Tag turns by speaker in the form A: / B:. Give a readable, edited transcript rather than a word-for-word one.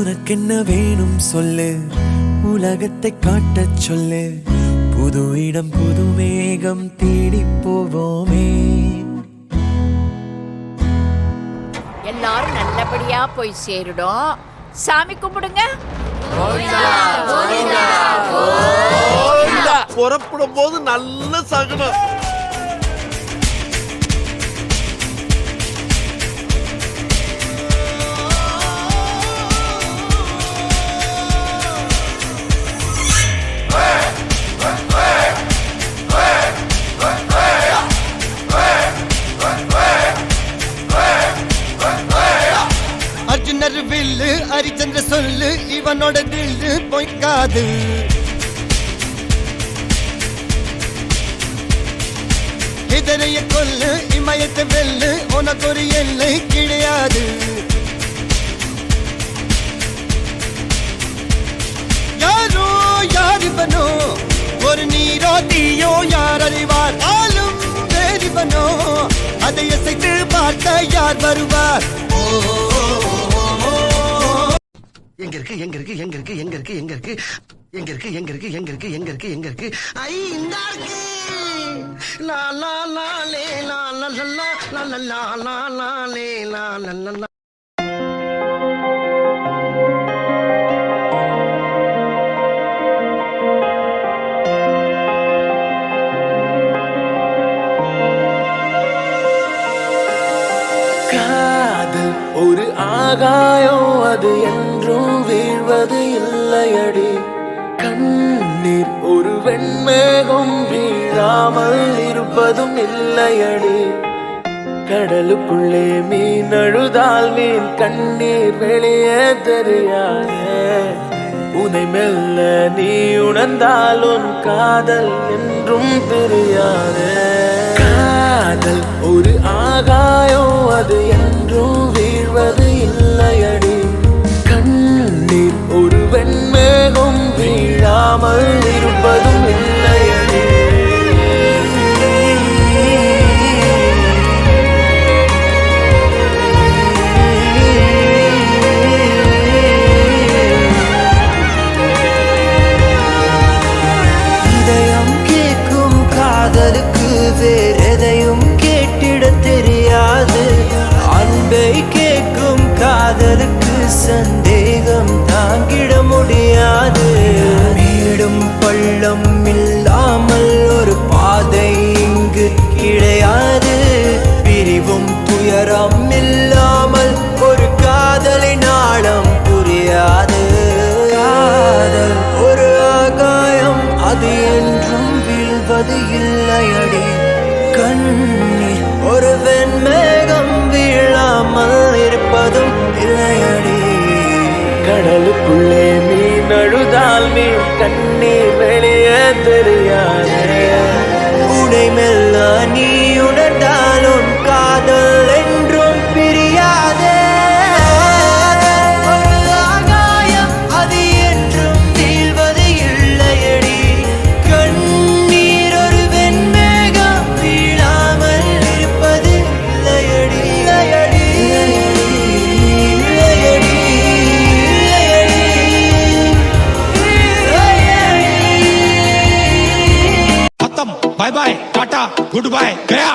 A: உனக்கென்ன வேணும் சொல்லு, உலகத்தை காட்டச் சொல்லு. புது இடம் புது மேகம் தேடி போவோமே.
B: எல்லாரும் நல்லபடியா போய் சேருடும். சாமி கும்பிடுங்க.
C: புறப்படும் போது நல்ல சகுனம்.
D: அர்ஜுனர் வில்லு ஹரிச்சந்திர சொல்லு, இவனோட தில்லு பொய்க்காது. இதரைய கொல்லு இமயத்தை வெல்லு, உனக்கு ஒரு எல்லை கிடையாது. யாரோ யார் இவனோ, ஒரு நீரோ தீயோ யார் அறிவார். ஆளும் வேறிவனோ, அதை அசைத்து பார்த்த யார் வருவார். எங்க இருக்கு எங்க இருக்கு எங்க இருக்கு எங்க இருக்கு எங்க இருக்கு எங்க இருக்கு எங்க இருக்கு எங்க இருக்கு எங்க இருக்கு எங்க இருக்கு ஐ இந்த இருக்கு. லா லா லா லே லா லா லா லா லா லா லா லா லே லா லா லா.
A: காதல் ஒரு ஆகாயம், அது என்றும் வீழ்வது இல்லையடி. கண்ணீர் ஒரு வெண்மேகம், வீழாமல் இருப்பதும் இல்லையடி. கடலுக்குள்ளே மீன் அழுதால் மீன் கண்ணீர் வெளியே தெரியாதே. உனை மெல்ல நீ உணர்ந்தால் உன் காதல் என்றும் தெரியாதே. காதல் ஒரு ஆகாயம், அது என்றும் வீழ்வது இல்லையடி. கண்ணீர் ஒரு வெண்மேகம், வீழாமல் இருப்பதும் இல்லையடி.
E: இதயம் கேட்கும் காதலுக்கு வேறெதையும் கேட்டிட தெரியாது. அன்பை கேட்கும் காதலுக்கு சந்தேகம் தாங்கிட முடியாது. மேடும் பள்ளம் இல்லாமல் ஒரு பாதை இங்கு கிடையாது. பிரிவும் துயரம் இல்லாமல் ஒரு காதலின் ஆழம் புரியாது. காதல் ஒரு ஆகாயம், அது என்றும் வீழ்வது இல்லையடி. கண்ணீர் ஒரு வெண்மேகம், வீழாமல் இருப்பதும் இல்லையடி.
A: கடலுக்குள்ளே மீன் அழுதால் மீன் கண்ணீர் வெளியே தெரியாதே.
E: உனை மெல்ல நீ உணர்ந்தால் உன் காதல் என்றும் பிரியாதே. ஒரு ஆகாயம், அது என்றும் வீழ்வது இல்லையடி. கண்ணீர் ஒரு வெண்மேகம், வீழாமல் இருப்பது இல்லையடி. இல்லையடி இல்லையடி
F: खत्म, bye bye, tata, goodbye, गया.